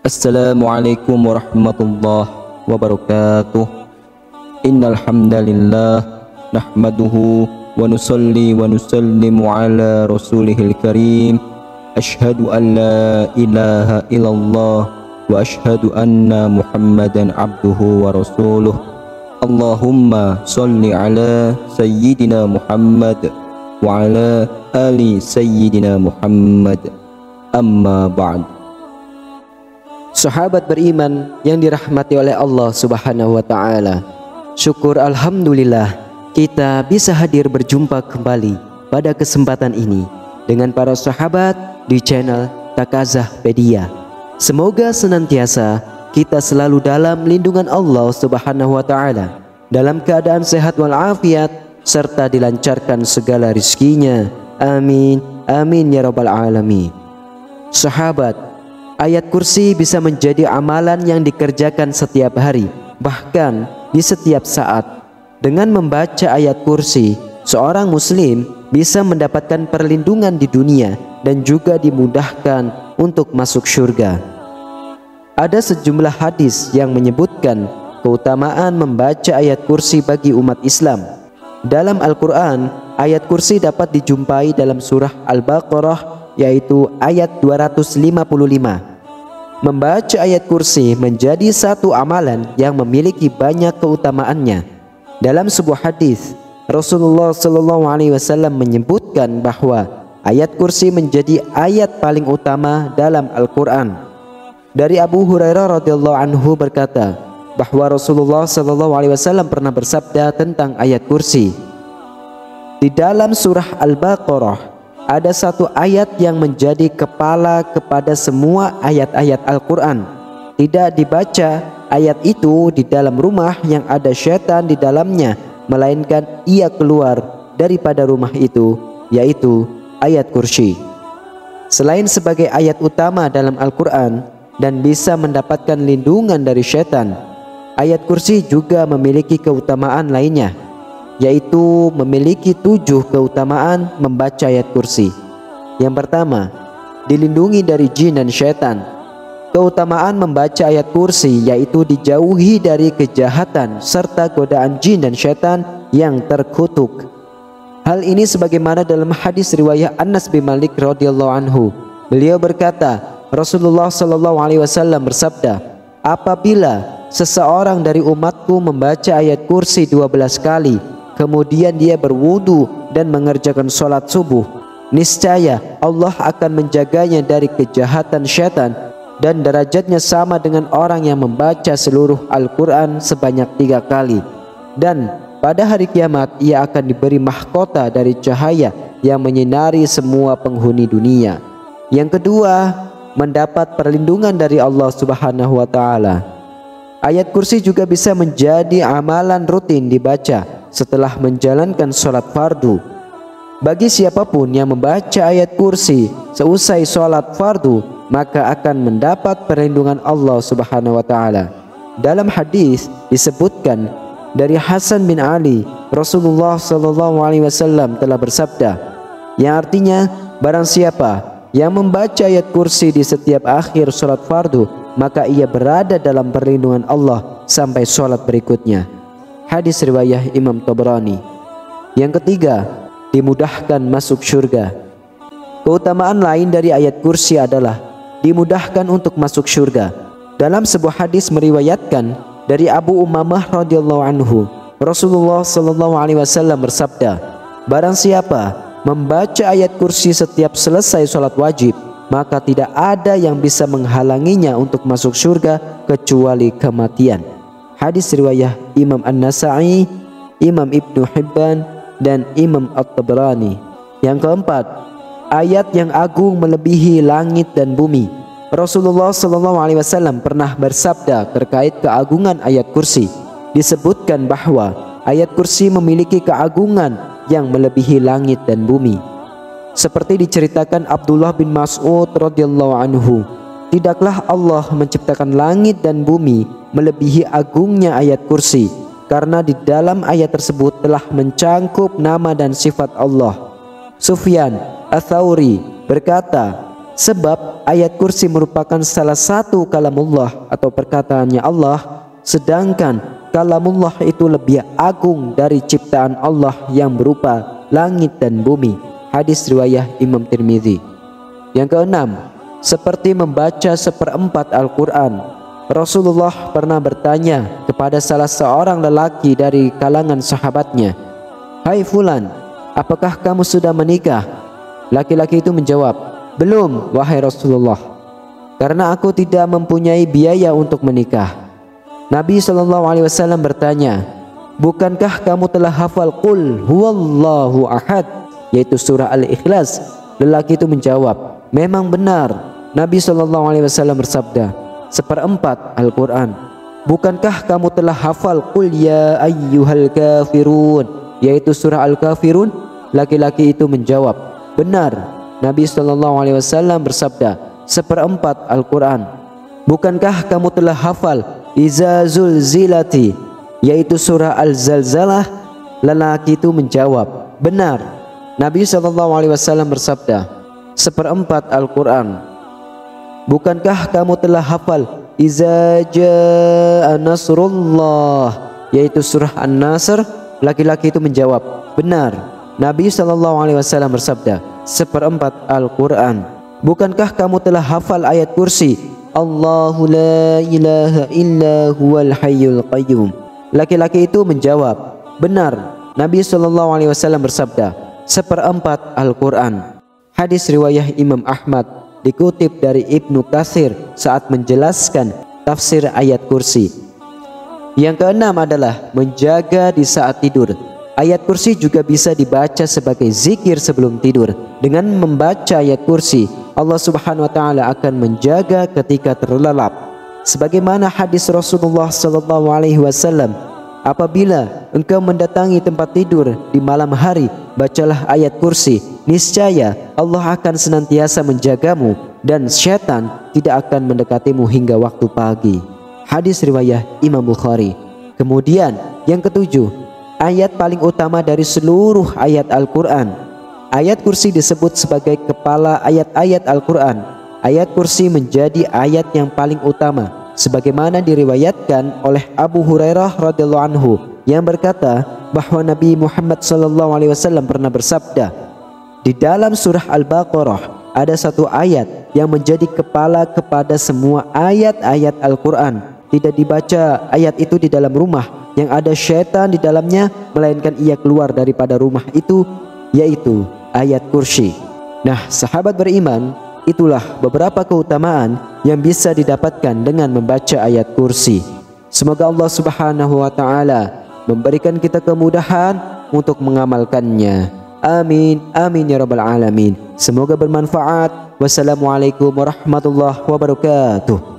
Assalamualaikum warahmatullahi wabarakatuh. Innal hamdalillah nahmaduhu wa nusalli wa nusallimu ala rasulihil karim. Ashhadu an la ilaha illallah wa ashhadu anna Muhammadan abduhu wa rasuluh. Allahumma salli ala sayyidina Muhammad wa ala ali sayyidina Muhammad. Amma ba'd. Sahabat beriman yang dirahmati oleh Allah Subhanahu wa taala. Syukur alhamdulillah kita bisa hadir berjumpa kembali pada kesempatan ini dengan para sahabat di channel Takazahpedia. Semoga senantiasa kita selalu dalam lindungan Allah Subhanahu wa taala, dalam keadaan sehat walafiat serta dilancarkan segala rizkinya. Amin, amin ya rabbal alamin. Sahabat, ayat kursi bisa menjadi amalan yang dikerjakan setiap hari, bahkan di setiap saat. Dengan membaca ayat kursi, seorang muslim bisa mendapatkan perlindungan di dunia dan juga dimudahkan untuk masuk surga. Ada sejumlah hadis yang menyebutkan keutamaan membaca ayat kursi bagi umat Islam. Dalam Al-Quran, ayat kursi dapat dijumpai dalam surah Al-Baqarah, yaitu ayat 255. Membaca ayat kursi menjadi satu amalan yang memiliki banyak keutamaannya. Dalam sebuah hadis, Rasulullah SAW menyebutkan bahwa ayat kursi menjadi ayat paling utama dalam Al-Quran. Dari Abu Hurairah radhiyallahu anhu berkata bahwa Rasulullah SAW pernah bersabda tentang ayat kursi. Di dalam surah Al-Baqarah ada satu ayat yang menjadi kepala kepada semua ayat-ayat Al-Quran. Tidak dibaca ayat itu di dalam rumah yang ada syaitan di dalamnya, melainkan ia keluar daripada rumah itu, yaitu ayat kursi. Selain sebagai ayat utama dalam Al-Quran dan bisa mendapatkan lindungan dari syaitan, ayat kursi juga memiliki keutamaan lainnya, yaitu memiliki 7 keutamaan membaca ayat kursi. Yang pertama, dilindungi dari jin dan syaitan. Keutamaan membaca ayat kursi yaitu dijauhi dari kejahatan serta godaan jin dan syaitan yang terkutuk. Hal ini sebagaimana dalam hadis riwayat Anas bin Malik radhiyallahu anhu. Beliau berkata, Rasulullah SAW bersabda, apabila seseorang dari umatku membaca ayat kursi 12 kali, kemudian dia berwudu dan mengerjakan sholat subuh, niscaya Allah akan menjaganya dari kejahatan syaitan, dan derajatnya sama dengan orang yang membaca seluruh Al-Quran sebanyak 3 kali. Dan pada hari kiamat ia akan diberi mahkota dari cahaya yang menyinari semua penghuni dunia. Yang kedua, mendapat perlindungan dari Allah Subhanahu wa taala. Ayat kursi juga bisa menjadi amalan rutin dibaca setelah menjalankan sholat fardu. Bagi siapapun yang membaca ayat kursi seusai sholat fardu, maka akan mendapat perlindungan Allah Subhanahu wa taala. Dalam hadis disebutkan dari Hasan bin Ali, Rasulullah SAW telah bersabda, yang artinya barang siapa yang membaca ayat kursi di setiap akhir sholat fardu, maka ia berada dalam perlindungan Allah sampai sholat berikutnya. Hadis riwayat Imam Tabrani. Yang ketiga, dimudahkan masuk surga. Keutamaan lain dari ayat kursi adalah dimudahkan untuk masuk surga. Dalam sebuah hadis meriwayatkan dari Abu Umamah radhiyallahu anhu, Rasulullah SAW bersabda, barang siapa membaca ayat kursi setiap selesai sholat wajib, maka tidak ada yang bisa menghalanginya untuk masuk surga kecuali kematian. Hadis riwayat Imam An-Nasa'i, Imam Ibnu Hibban, dan Imam At-Tabrani. Yang keempat, ayat yang agung melebihi langit dan bumi. Rasulullah SAW pernah bersabda terkait keagungan ayat kursi. Disebutkan bahwa ayat kursi memiliki keagungan yang melebihi langit dan bumi. Seperti diceritakan Abdullah bin Mas'ud radhiyallahu anhu, tidaklah Allah menciptakan langit dan bumi melebihi agungnya ayat kursi, karena di dalam ayat tersebut telah mencangkup nama dan sifat Allah. Sufyan Ats-Tsauri berkata, Sebab ayat kursi merupakan salah satu kalamullah atau perkataannya Allah, sedangkan kalamullah itu lebih agung dari ciptaan Allah yang berupa langit dan bumi. Hadis riwayat Imam Tirmidzi. Yang keenam, seperti membaca seperempat Al-Quran. Rasulullah pernah bertanya kepada salah seorang lelaki dari kalangan sahabatnya, "Hai fulan, apakah kamu sudah menikah?" Laki-laki itu menjawab, "Belum, wahai Rasulullah, karena aku tidak mempunyai biaya untuk menikah." Nabi SAW bertanya, "Bukankah kamu telah hafal Qul huwallahu ahad, yaitu surah Al-Ikhlas?" Lelaki itu menjawab, "Memang benar." Nabi SAW bersabda, "Seperempat Al-Quran." "Bukankah kamu telah hafal Qul ya ayyuhal kafirun, yaitu surah Al-Kafirun?" Laki-laki itu menjawab, "Benar." Nabi SAW bersabda, "Seperempat Al-Quran." "Bukankah kamu telah hafal Iza zulzilati, yaitu surah Al-Zalzalah?" Lelaki itu menjawab, "Benar." Nabi SAW bersabda, "Seperempat Al-Quran." "Bukankah kamu telah hafal Iza jaa nasrullah, yaitu surah An-Nasr?" Laki-laki itu menjawab, "Benar." Nabi SAW bersabda, "Seperempat Al-Quran." "Bukankah kamu telah hafal ayat kursi Allahu la ilaha illa huwal hayyul qayyum?" Laki-laki itu menjawab, "Benar." Nabi SAW bersabda, "Seperempat Al-Quran." Hadis riwayat Imam Ahmad, dikutip dari Ibnu Katsir saat menjelaskan tafsir ayat kursi. Yang keenam adalah menjaga di saat tidur. Ayat kursi juga bisa dibaca sebagai zikir sebelum tidur. Dengan membaca ayat kursi, Allah Subhanahu wa taala akan menjaga ketika terlelap. Sebagaimana hadis Rasulullah SAW, "Apabila engkau mendatangi tempat tidur di malam hari, bacalah ayat kursi, niscaya Allah akan senantiasa menjagamu dan syaitan tidak akan mendekatimu hingga waktu pagi." Hadis riwayat Imam Bukhari. Kemudian yang ketujuh, ayat paling utama dari seluruh ayat Al-Quran. Ayat kursi disebut sebagai kepala ayat-ayat Al-Quran. Ayat kursi menjadi ayat yang paling utama, sebagaimana diriwayatkan oleh Abu Hurairah radhiyallahu anhu yang berkata bahwa Nabi Muhammad SAW pernah bersabda, "Di dalam surah Al-Baqarah ada satu ayat yang menjadi kepala kepada semua ayat-ayat Al-Quran. Tidak dibaca ayat itu di dalam rumah yang ada syaitan di dalamnya, melainkan ia keluar daripada rumah itu, yaitu ayat kursi." Nah, sahabat beriman, itulah beberapa keutamaan yang bisa didapatkan dengan membaca ayat kursi. Semoga Allah Subhanahu wa taala memberikan kita kemudahan untuk mengamalkannya. Amin, amin ya rabbal alamin. Semoga bermanfaat. Wassalamualaikum warahmatullahi wabarakatuh.